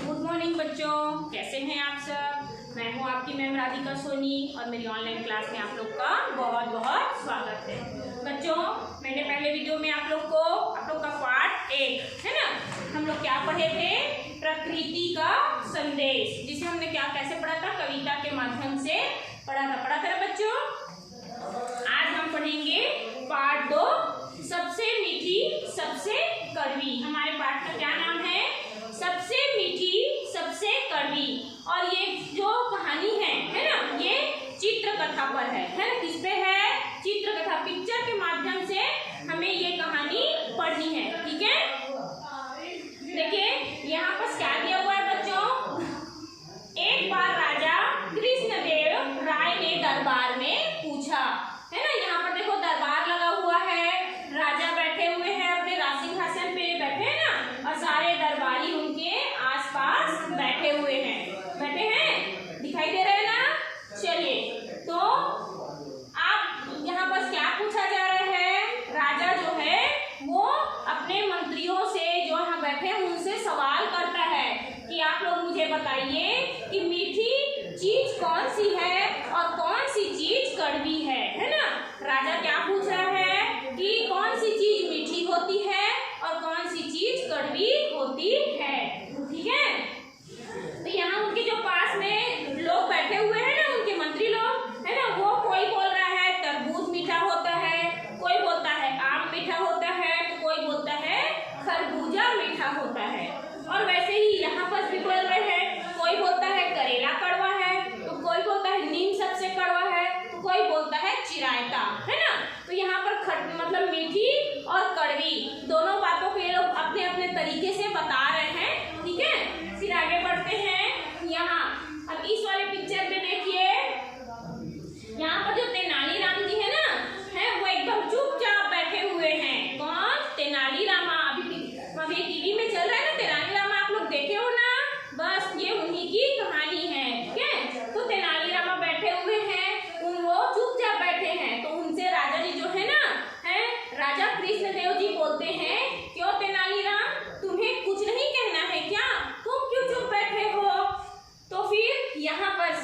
Good morning बच्चों, कैसे हैं आप सब। मैं हूं आपकी मैम राधिका सोनी और मेरी ऑनलाइन क्लास में आप लोग का बहुत बहुत स्वागत है। बच्चों, मैंने पहले वीडियो में आप लोग का पार्ट 1 है ना, हम लोग क्या पढ़े थे, प्रकृति का संदेश, जिसे हमने कैसे पढ़ा था, कविता के माध्यम से पढ़ा था ना बच्चों। आज हम पढ़ेंगे पार्ट 2, सबसे मीठी सबसे कड़वी। हमारे पाठ का क्या नाम है, सबसे मीठी सबसे कड़वी। और ये जो कहानी है ना, ये चित्र कथा पर है ना, किस पे है, चित्र कथा, पिक्चर के माध्यम से हमें ये कहानी पढ़नी है, ठीक है। देखिए यहाँ पर क्या दिया हुआ है बच्चों, एक बार राजा कृष्णदेव राय ने दरबार में पूछा, है ना। यहाँ पर देखो दरबार लगा हुआ है, राजा बैठे हुए हैं, अपने राजसिंहासन पे बैठे हैं ना, और सारे दरबारी उनके आसपास बैठे हुए हैं, दिखाई दे रहे हैं ना। चलिए, तो आप यहाँ पर क्या पूछा जा रहा है, राजा जो है वो अपने मंत्रियों से जो यहाँ बैठे हैं उनसे सवाल करता है कि आप लोग मुझे बताइए कि मीठी चीज कौन सी है और कौन सी चीज कड़वी है ना। राजा क्या पूछ रहा है कि कौन सी चीज मीठी होती है और कौन सी चीज कड़वी होती है, ठीक है। तो यहाँ उनके जो पास में लोग बैठे हुए हैं ना, उनके मंत्री लोग है ना, वो कोई बोल रहा है तरबूज मीठा होता है, कोई बोलता है आम मीठा होता है, तो कोई बोलता है खरबूजा मीठा होता है। और वैसे ही यहाँ पर भी बोल रहे हैं, कोई बोलता है करेला कड़वा है, तो कोई बोलता है नीम सबसे कड़वा है, तो कोई बोलता है चिरायता, है ना। तो यहाँ पर मतलब मीठी और कड़वी दोनों बातों को ये लोग अपने अपने तरीके से बता रहे हैं, ठीक है। फिर आगे बढ़ते हैं। यहाँ अब इस वाले पिक्चर में देखिए, यहाँ पर जो तेनालीराम जी है ना, वो एकदम चुपचाप बैठे हुए हैं। कौन, तेनालीरामा। अभी टीवी में चल रहा है ना तेनालीरामा, आप लोग देखे हो ना, बस ये उन्हीं की कहानी है, ठीक है। तो तेनालीरामा बैठे हुए हैं, वो चुपचाप बैठे हैं। तो उनसे राजा जी जो है ना, राजा कृष्णदेव जी बोलते हैं, क्यों तेनालीराम, तुम्हें कुछ नहीं कहना है क्या, तुम क्यों चुप बैठे हो। तो फिर यहाँ पर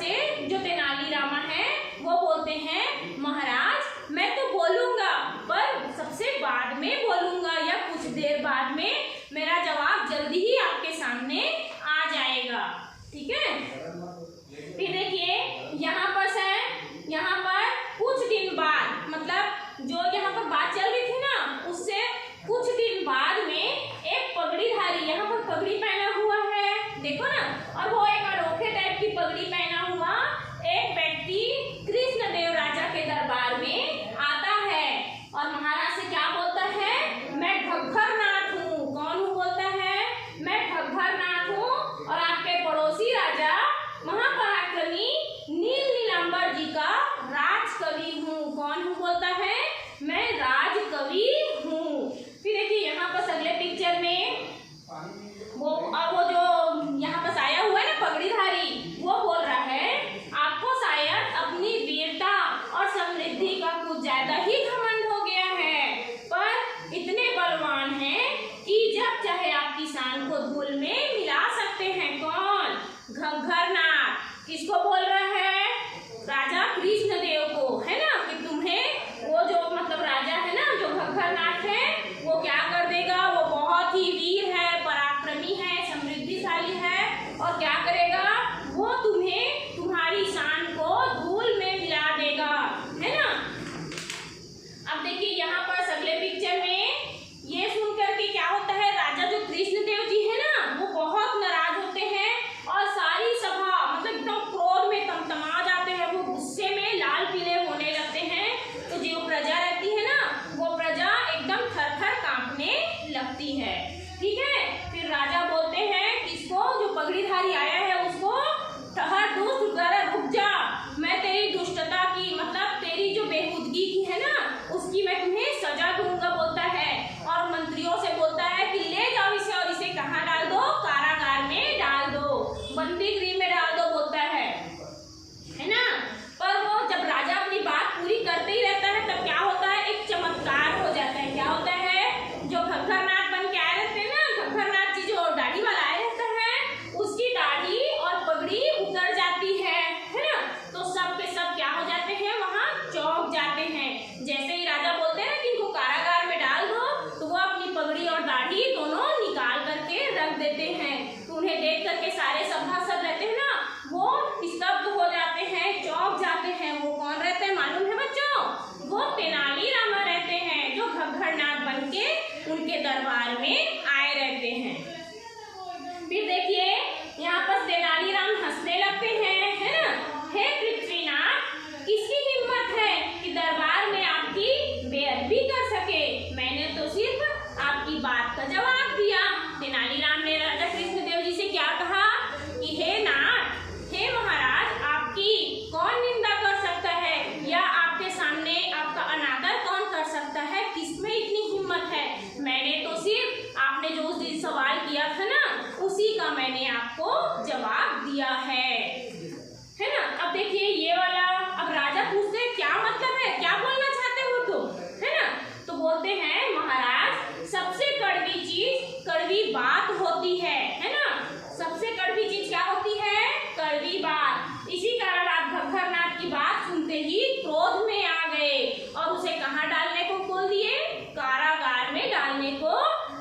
होती है ना। सबसे कड़वी चीज क्या होती है? कड़वी बात। इसी कारण आप घग्घरनाथ की बात सुनते ही क्रोध में आ गए और उसे कहाँ डालने को बोल दिए? कारागार में डालने को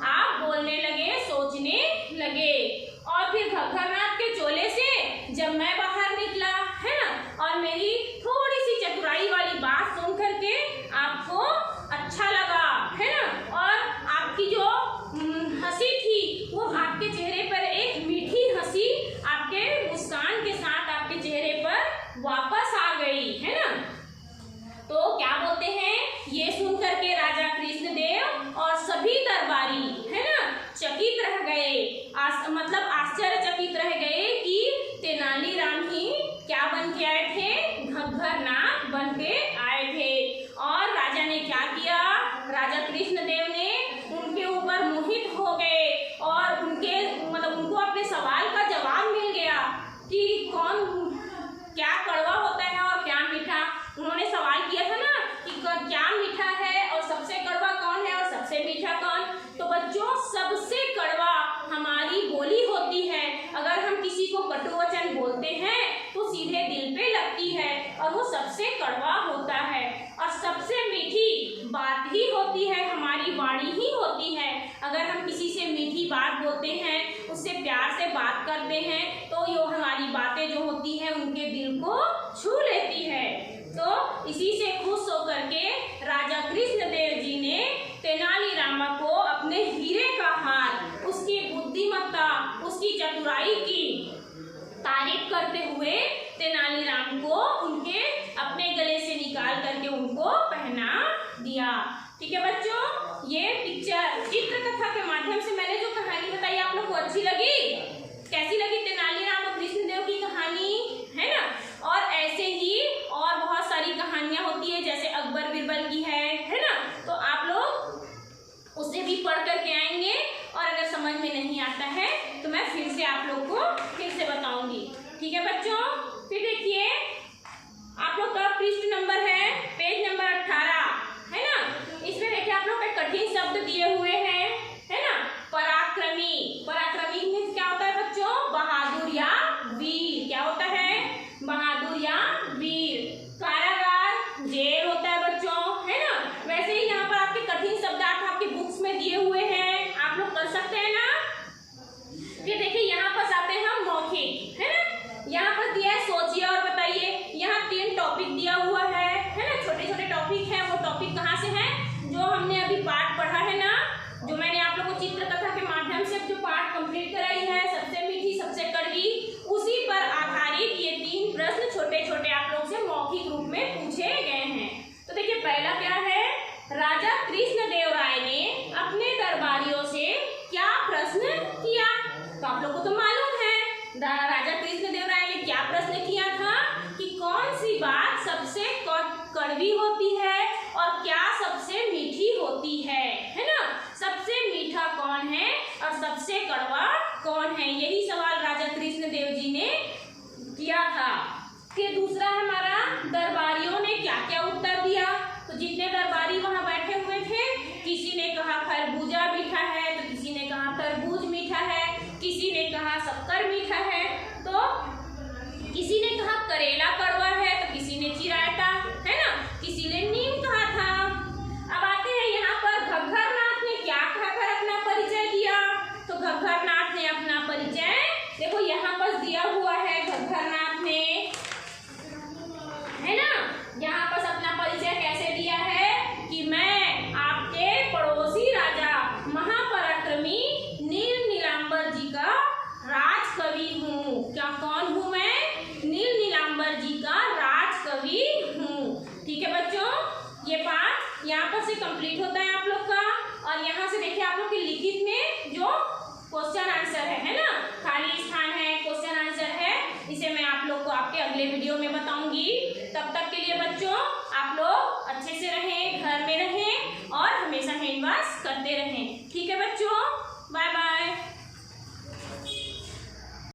आप बोलने लगे, सोचने लगे। और फिर घग्घरनाथ के चोले से जब मैं बाहर निकला, है ना, और मेरी थोड़ी सी चतुराई वाली बात सुन करके आपको अच्छा लगा, है ना, और आपकी जो हंसी थी वो आपके चेहरे पर एक मीठी हंसी आपके मुस्कान के साथ आपके चेहरे पर वापस आ गई, है ना। तो क्या बोलते हैं, ये सुन करके राजा कृष्णदेव और सभी दरबारी, है ना, चकित रह गए। मतलब आश्चर्यचकित रह गए कि तेनालीराम ही क्या बन के आए थे? घग्घरनाथ बन के आए थे। और राजा ने क्या किया? राजा कृष्णदेव ने उनके ऊपर मोहित हो गए और उनको अपने सवाल का जवाब मिल गया कि कौन क्या कड़वा होता है और क्या मीठा। उन्होंने सवाल किया था ना कि क्या मीठा है और सबसे कड़वा कौन है और सबसे मीठा कौन। तो बच्चों, सबसे कड़वा हमारी बोली होती है। अगर हम किसी को कटु वचन बोलते हैं तो सीधे दिल पे लगती है और वो सबसे कड़वा होता है। और सबसे मीठी बात ही होती है, हमारी वाणी ही होती है। अगर हम किसी से मीठी बात बोलते हैं, उससे प्यार से बात करते हैं, तो ये हमारी बातें जो होती है उनके दिल को छू लेती है। तो इसी से खुश होकर के राजा कृष्णदेव जी ने तेनालीराम को अपने हीरे का हार, उसकी बुद्धिमत्ता, उसकी चतुराई की तारीफ करते हुए तेनालीराम को उनके अपने गले से निकाल करके उनको पहना दिया। ठीक है बच्चों, ये पिक्चर चित्र कथा के माध्यम से मैंने जो कहानी बताई आप लोग को अच्छी लगी? कैसी लगी तेनालीराम और कृष्णदेव की कहानी, है ना। और ऐसे ही और बहुत सारी कहानियां होती है, जैसे अकबर बीरबल की है ना। तो आप लोग उसे भी पढ़ करके आएंगे और अगर समझ में नहीं आता है तो मैं फिर से आप लोग को फिर से बताऊंगी। ठीक है बच्चों, फिर देखिए आप लोग का पृष्ठ नंबर है पेज नंबर 18, है ना। इसमें देखिए आप लोग का कठिन शब्द दिए हुए हैं, है ना। पराक्रमी, पराक्रमी मीन्स क्या होता है बच्चों? बहादुर या वीर। क्या होता है? बहादुर या वीर। कारागार, जेल होता है बच्चों, है ना। वैसे ही यहाँ पर आपके कठिन शब्द आपके बुक्स में दिए हुए हैं, आप लोग कर सकते हैं ना। फिर देखिए यहाँ पर आते हैं हम मौखिक, है ना। यहाँ पर दिया है सोचिए और बताइए। यहाँ 3 टॉपिक दिया हुआ है ना। छोटे छोटे टॉपिक हैं। वो टॉपिक कहाँ से हैं? जो हमने अभी पाठ पढ़ा है ना, जो मैंने आप लोगों को चित्र कथा के माध्यम से जो पाठ कंप्लीट कराई है, सबसे मीठी सबसे कड़वी, उसी पर आधारित ये 3 प्रश्न छोटे छोटे आप लोग से मौखिक रूप में पूछे गए हैं। तो देखिए पहला क्या है? राजा कृष्णदेव राय ने अपने दरबारियों से क्या प्रश्न किया? तो आप लोग को तो मालूम है राजा कृष्णदेव राय ने क्या प्रश्न किया था कि कौन सी बात सबसे कड़वी होती है और क्या सबसे मीठी होती है ना। सबसे मीठा कौन है और सबसे कड़वा कौन है, यही सवाल राजा कृष्णदेव जी ने किया था। फिर दूसरा हमारा दरबारियों ने क्या क्या उत्तर दिया। तो जितने दरबारी वहां बैठे हुए थे, किसी ने कहा खरबूजा मीठा है, तो किसी ने कहा तरबूज मीठा है, किसी ने कहा शक्कर मीठा है, तो किसी ने कहा करेला कड़वा है, तो किसी ने चिरायता, है ना, किसी ने नीम कहा था। अब आते हैं यहाँ पर घग्घरनाथ ने क्या कहकर अपना परिचय दिया। तो घग्घरनाथ ने अपना परिचय देखो यहाँ पर दिया हुआ है। घग्घरनाथ ने, है ना, यहाँ पर अपना परिचय कैसे दिया है कि मैं आपके पड़ोसी राजा महापराक्रमी नील नीलांबर जी का राजकवि हूँ। क्या कौन हूँ मैं? नील नीलांबर जी का राजकवि हूँ। ठीक है बच्चों, ये पाठ यहाँ पर से कंप्लीट होता है।